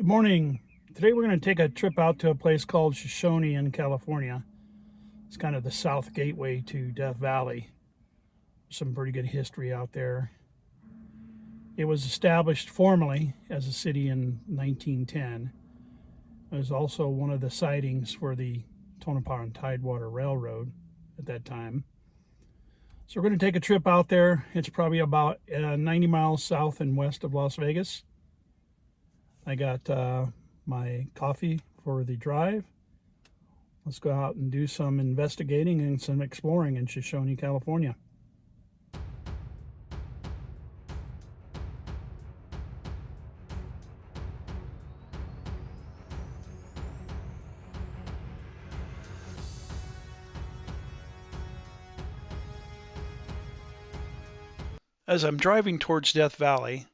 morning. Today we're going to take a trip out to a place called Shoshone in California. It's kind of the south gateway to Death Valley. Some pretty good history out there. It was established formally as a city in 1910. It was also one of the sidings for the Tonopah and Tidewater Railroad at that time. So we're going to take a trip out there. It's probably about 90 miles south and west of Las Vegas. I got my coffee for the drive. Let's go out and do some investigating and some exploring in Shoshone, California. As I'm driving towards Death Valley,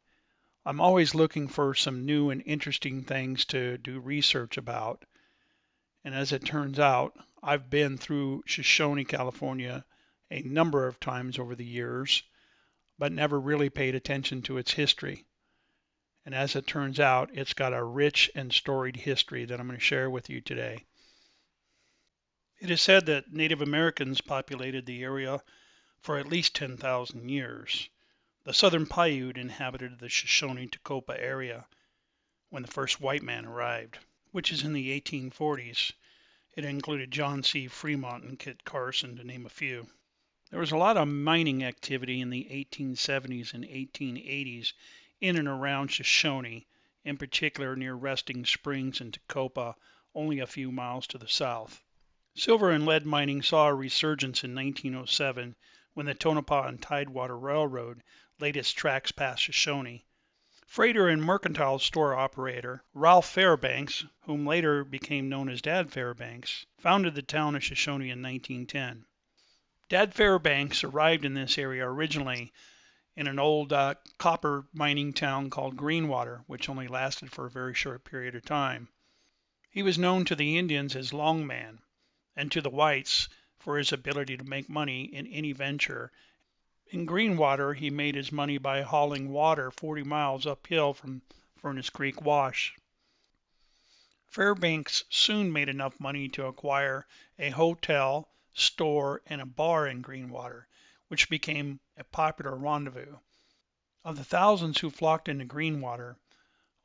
I'm always looking for some new and interesting things to do research about. And as it turns out, I've been through Shoshone, California a number of times over the years, but never really paid attention to its history. And as it turns out, it's got a rich and storied history that I'm going to share with you today. It is said that Native Americans populated the area for at least 10,000 years. The Southern Paiute inhabited the Shoshone Tecopa area when the first white man arrived, which is in the 1840s. It included John C. Fremont and Kit Carson, to name a few. There was a lot of mining activity in the 1870s and 1880s in and around Shoshone, in particular near Resting Springs and Tecopa, only a few miles to the south. Silver and lead mining saw a resurgence in 1907 when the Tonopah and Tidewater Railroad laid its tracks past Shoshone. Freighter and mercantile store operator Ralph Fairbanks, whom later became known as Dad Fairbanks, founded the town of Shoshone in 1910. Dad Fairbanks arrived in this area originally in an old copper mining town called Greenwater, which only lasted for a very short period of time. He was known to the Indians as Long Man, and to the whites for his ability to make money in any venture. In Greenwater, he made his money by hauling water 40 miles uphill from Furnace Creek Wash. Fairbanks soon made enough money to acquire a hotel, store, and a bar in Greenwater, which became a popular rendezvous. Of the thousands who flocked into Greenwater,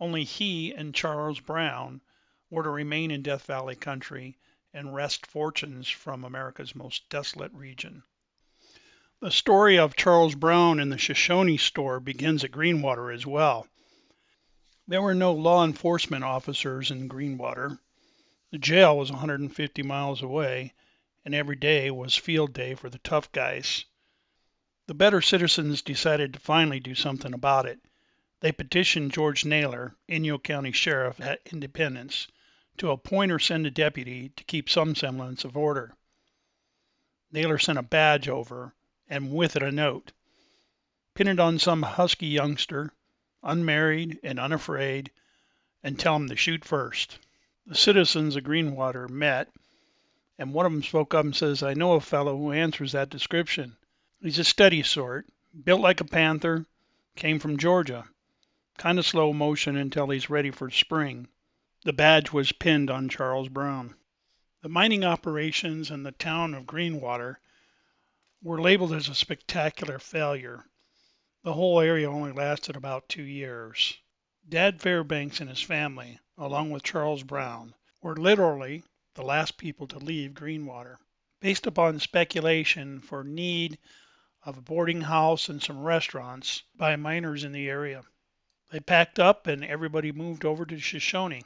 only he and Charles Brown were to remain in Death Valley country and wrest fortunes from America's most desolate region. The story of Charles Brown and the Shoshone store begins at Greenwater as well. There were no law enforcement officers in Greenwater. The jail was 150 miles away, and every day was field day for the tough guys. The better citizens decided to finally do something about it. They petitioned George Naylor, Inyo County Sheriff at Independence, to appoint or send a deputy to keep some semblance of order. Naylor sent a badge over, and with it a note. Pin it on some husky youngster, unmarried and unafraid, and tell him to shoot first. The citizens of Greenwater met, and one of them spoke up and says, "I know a fellow who answers that description. He's a steady sort, built like a panther, came from Georgia. Kind of slow motion until he's ready for spring." The badge was pinned on Charles Brown. The mining operations in the town of Greenwater were labeled as a spectacular failure. The whole area only lasted about 2 years. Dad Fairbanks and his family, along with Charles Brown, were literally the last people to leave Greenwater. Based upon speculation for need of a boarding house and some restaurants by miners in the area, they packed up and everybody moved over to Shoshone.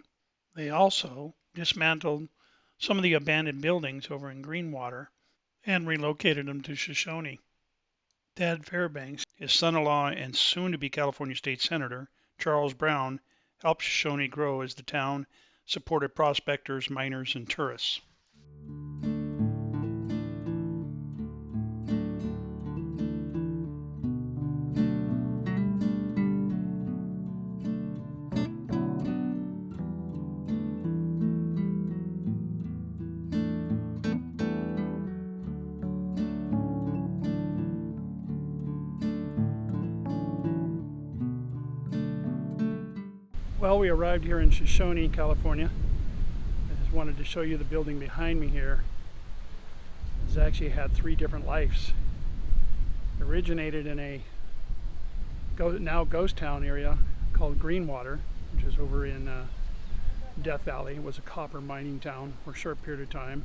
They also dismantled some of the abandoned buildings over in Greenwater and relocated them to Shoshone. Dad Fairbanks, his son-in-law and soon-to-be California State Senator, Charles Brown, helped Shoshone grow as the town supported prospectors, miners, and tourists. Well, we arrived here in Shoshone, California. I just wanted to show you the building behind me here. It's actually had 3 different lives. It originated in a now ghost town area called Greenwater, which is over in Death Valley. It was a copper mining town for a short period of time.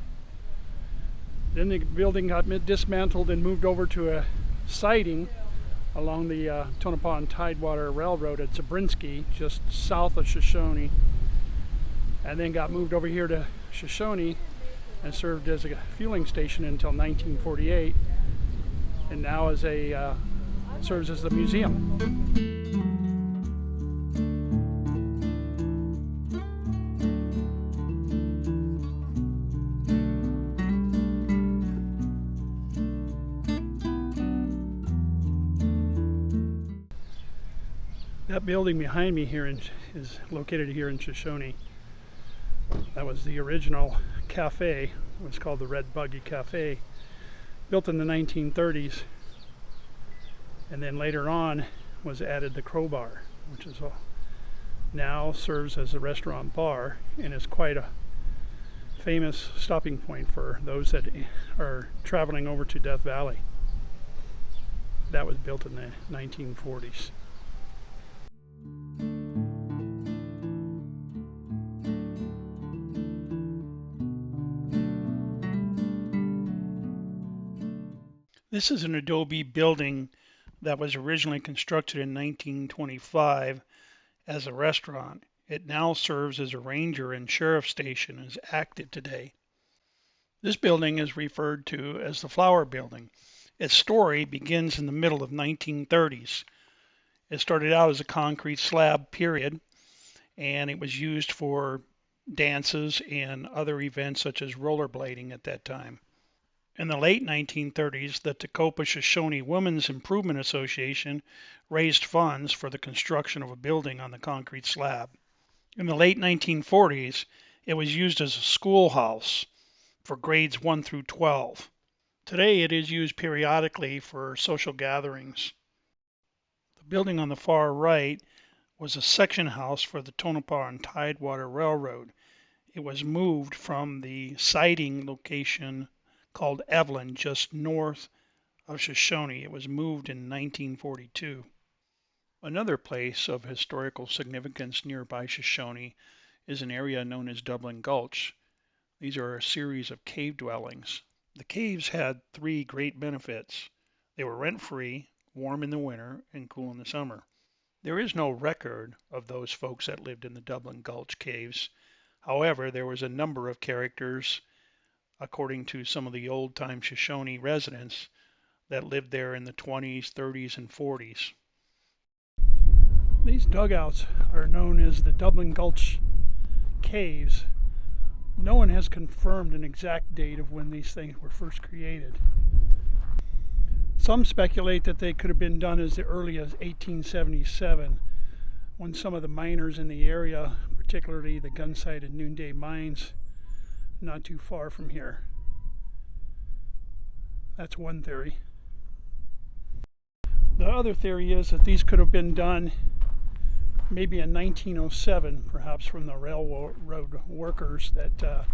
Then the building got dismantled and moved over to a siding along the Tonopah and Tidewater Railroad at Zabriskie, just south of Shoshone, and then got moved over here to Shoshone and served as a fueling station until 1948, and now as serves as the museum. That building behind me here is located here in Shoshone. That was the original cafe. It was called the Red Buggy Cafe, built in the 1930s, and then later on was added the Crowbar, which is now serves as a restaurant bar and is quite a famous stopping point for those that are traveling over to Death Valley. That was built in the 1940s. This is an adobe building that was originally constructed in 1925 as a restaurant. It now serves as a ranger and sheriff station and is active today. This building is referred to as the Flower Building. Its story begins in the middle of 1930s. It started out as a concrete slab period, and it was used for dances and other events such as rollerblading at that time. In the late 1930s, the Tecopa Shoshone Women's Improvement Association raised funds for the construction of a building on the concrete slab. In the late 1940s, it was used as a schoolhouse for grades 1 through 12. Today, it is used periodically for social gatherings. The building on the far right was a section house for the Tonopah and Tidewater Railroad. It was moved from the siding location called Evelyn, just north of Shoshone. It was moved in 1942. Another place of historical significance nearby Shoshone is an area known as Dublin Gulch. These are a series of cave dwellings. The caves had 3 great benefits. They were rent-free, warm in the winter, and cool in the summer. There is no record of those folks that lived in the Dublin Gulch caves. However, there was a number of characters, according to some of the old-time Shoshone residents, that lived there in the 20s, 30s, and 40s. These dugouts are known as the Dublin Gulch Caves. No one has confirmed an exact date of when these things were first created. Some speculate that they could have been done as early as 1877, when some of the miners in the area, particularly the Gunsight and Noonday mines, not too far from here. That's one theory. The other theory is that these could have been done maybe in 1907, perhaps from the railroad workers that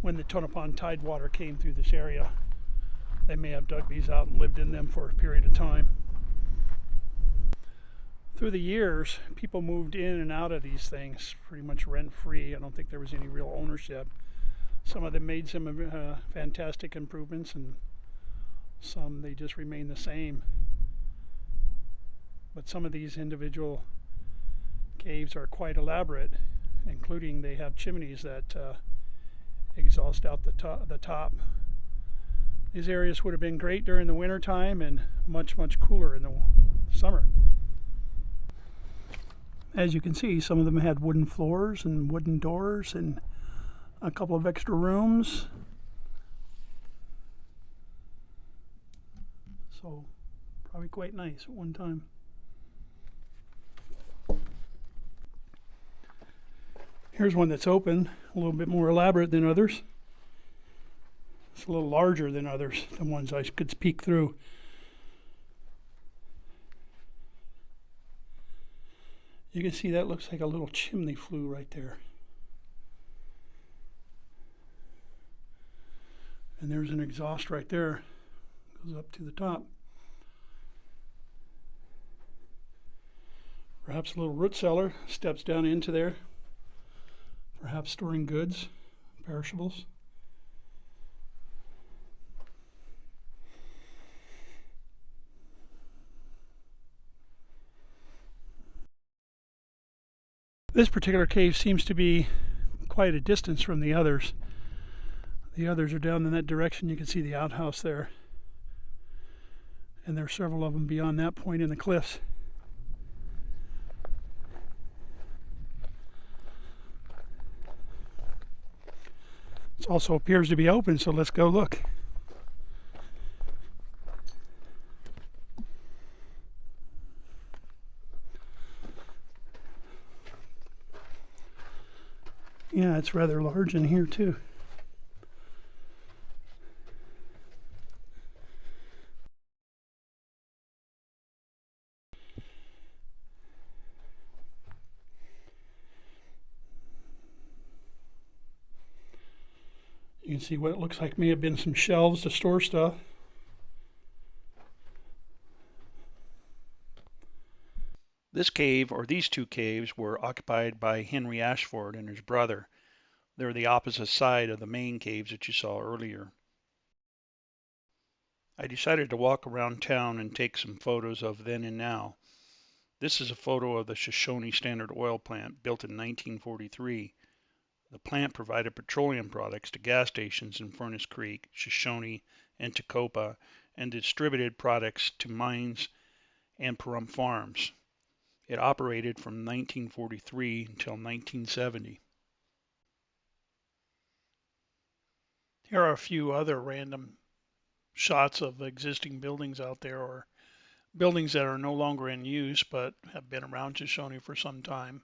when the Tonopah and Tidewater came through this area, they may have dug these out and lived in them for a period of time. Through the years, people moved in and out of these things pretty much rent-free. I don't think there was any real ownership. Some of them made some fantastic improvements, and some they just remain the same. But some of these individual caves are quite elaborate, including they have chimneys that exhaust out the top. These areas would have been great during the winter time and much, much cooler in the summer. As you can see, some of them had wooden floors and wooden doors and a couple of extra rooms. So probably quite nice at one time. Here's one that's open, a little bit more elaborate than others. It's a little larger than others, the ones I could peek through. You can see that looks like a little chimney flue right there. And there's an exhaust right there. Goes up to the top. Perhaps a little root cellar steps down into there. Perhaps storing goods, perishables. This particular cave seems to be quite a distance from the others. The others are down in that direction. You can see the outhouse there. And there are several of them beyond that point in the cliffs. It also appears to be open, so let's go look. Yeah, it's rather large in here too. You can see what it looks like may have been some shelves to store stuff. This cave, or these two caves, were occupied by Henry Ashford and his brother. They're the opposite side of the main caves that you saw earlier. I decided to walk around town and take some photos of then and now. This is a photo of the Shoshone Standard Oil Plant, built in 1943. The plant provided petroleum products to gas stations in Furnace Creek, Shoshone, and Tecopa, and distributed products to mines and Pahrump farms. It operated from 1943 until 1970. Here are a few other random shots of existing buildings out there, or buildings that are no longer in use but have been around Shoshone for some time.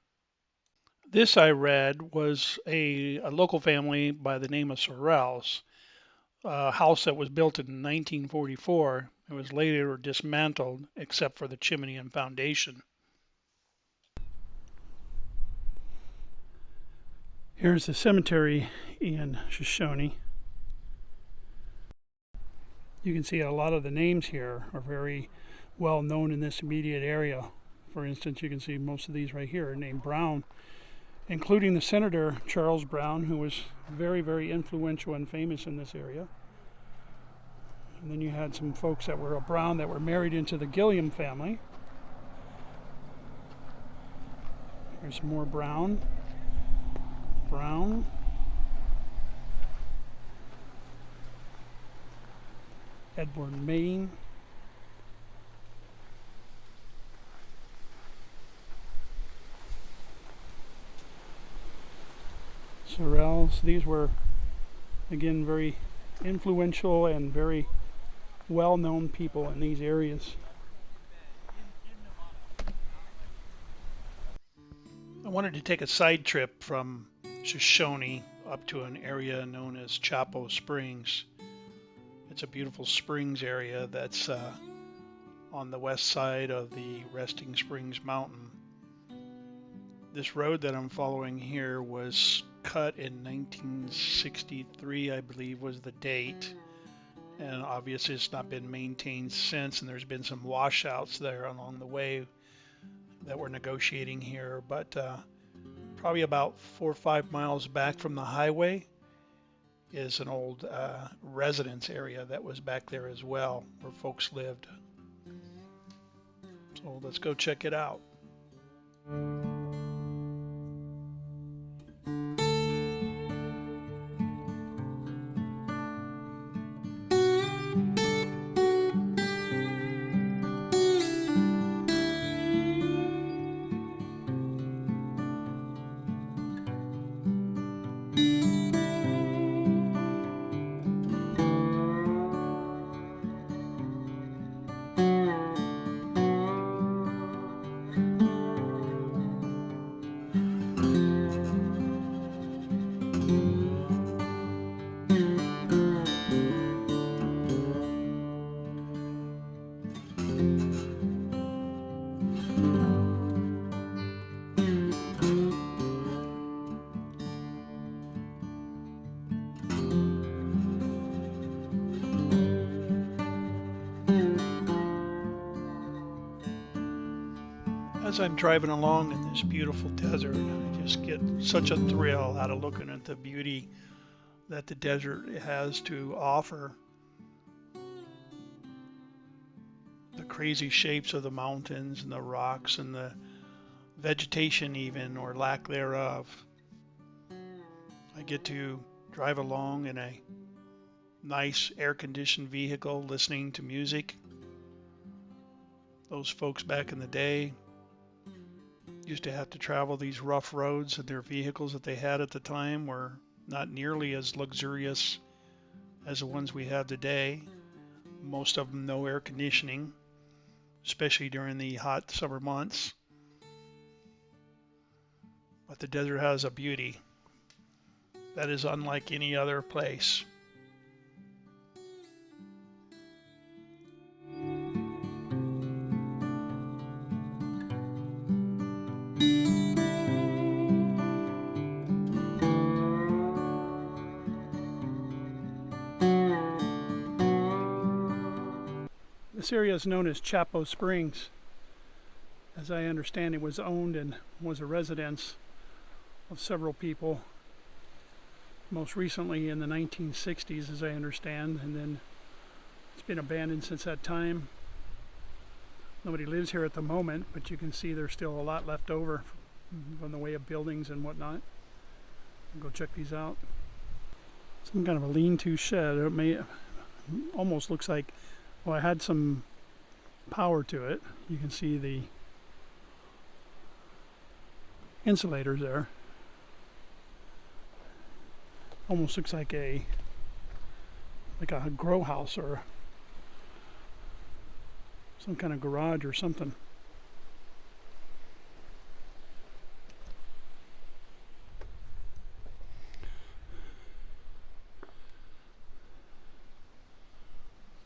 This I read was a local family by the name of Sorrells, a house that was built in 1944. It was later dismantled except for the chimney and foundation. Here's the cemetery in Shoshone. You can see a lot of the names here are very well known in this immediate area. For instance, you can see most of these right here are named Brown, including the Senator Charles Brown, who was very, very influential and famous in this area. And then you had some folks that were Brown that were married into the Gilliam family. Here's more Brown. Brown. Edward Main. Sorrells. These were, again, very influential and very well-known people in these areas. I wanted to take a side trip from Shoshone up to an area known as Chapo Springs. It's a beautiful springs area that's on the west side of the Resting Springs Mountain. This road that I'm following here was cut in 1963, I believe was the date, and obviously it's not been maintained since, and there's been some washouts there along the way that we're negotiating here, but probably about 4 or 5 miles back from the highway is an old residence area that was back there as well, where folks lived. So let's go check it out. As I'm driving along in this beautiful desert, I just get such a thrill out of looking at the beauty that the desert has to offer. The crazy shapes of the mountains and the rocks and the vegetation even, or lack thereof. I get to drive along in a nice air-conditioned vehicle listening to music. Those folks back in the day used to have to travel these rough roads, and their vehicles that they had at the time were not nearly as luxurious as the ones we have today. Most of them no air conditioning, especially during the hot summer months. But the desert has a beauty that is unlike any other place. This area is known as Chapo Springs. As I understand, it was owned and was a residence of several people, most recently in the 1960s, as I understand, and then it's been abandoned since that time. Nobody lives here at the moment, but you can see there's still a lot left over from the way of buildings and whatnot. I'll go check these out. Some kind of a lean-to shed. It almost looks like, well, it had some power to it. You can see the insulators there. Almost looks like a grow house or some kind of garage or something.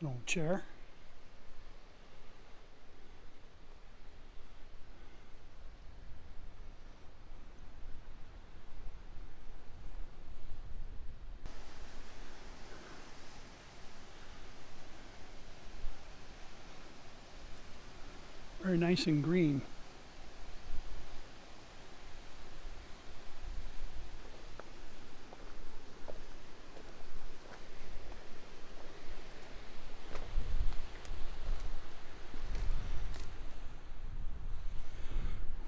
An old chair. Very nice and green.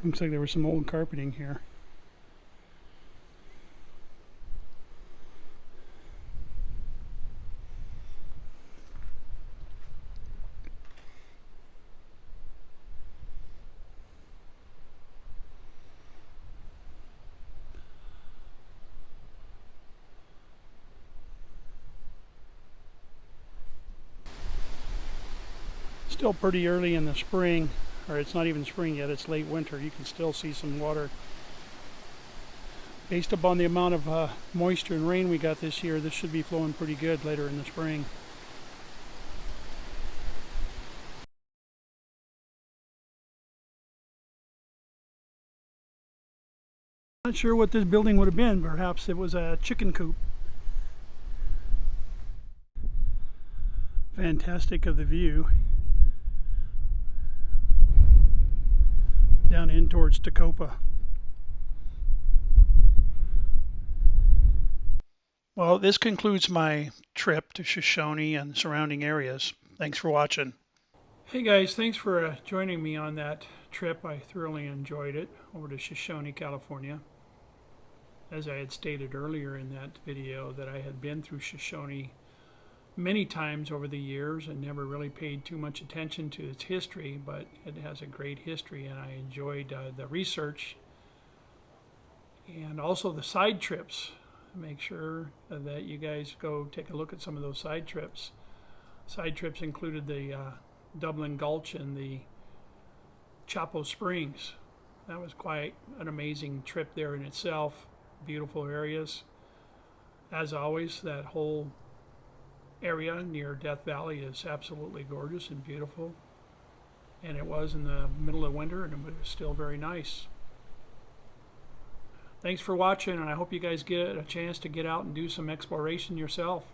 Looks like there was some old carpeting here. Still pretty early in the spring, or it's not even spring yet, it's late winter. You can still see some water. Based upon the amount of moisture and rain we got this year, this should be flowing pretty good later in the spring. Not sure what this building would have been. Perhaps it was a chicken coop. Fantastic of the view. Down in towards Tecopa. Well, this concludes my trip to Shoshone and surrounding areas. Thanks for watching. Hey guys, thanks for joining me on that trip. I thoroughly enjoyed it over to Shoshone, California. As I had stated earlier in that video, that I had been through Shoshone many times over the years and never really paid too much attention to its history, but it has a great history, and I enjoyed the research and also the side trips. Make sure that you guys go take a look at some of those side trips. Side trips included the Dublin Gulch and the Chapo Springs. That was quite an amazing trip there in itself. Beautiful areas. As always, that whole area near Death Valley is absolutely gorgeous and beautiful, and it was in the middle of winter and it was still very nice. Thanks for watching, and I hope you guys get a chance to get out and do some exploration yourself.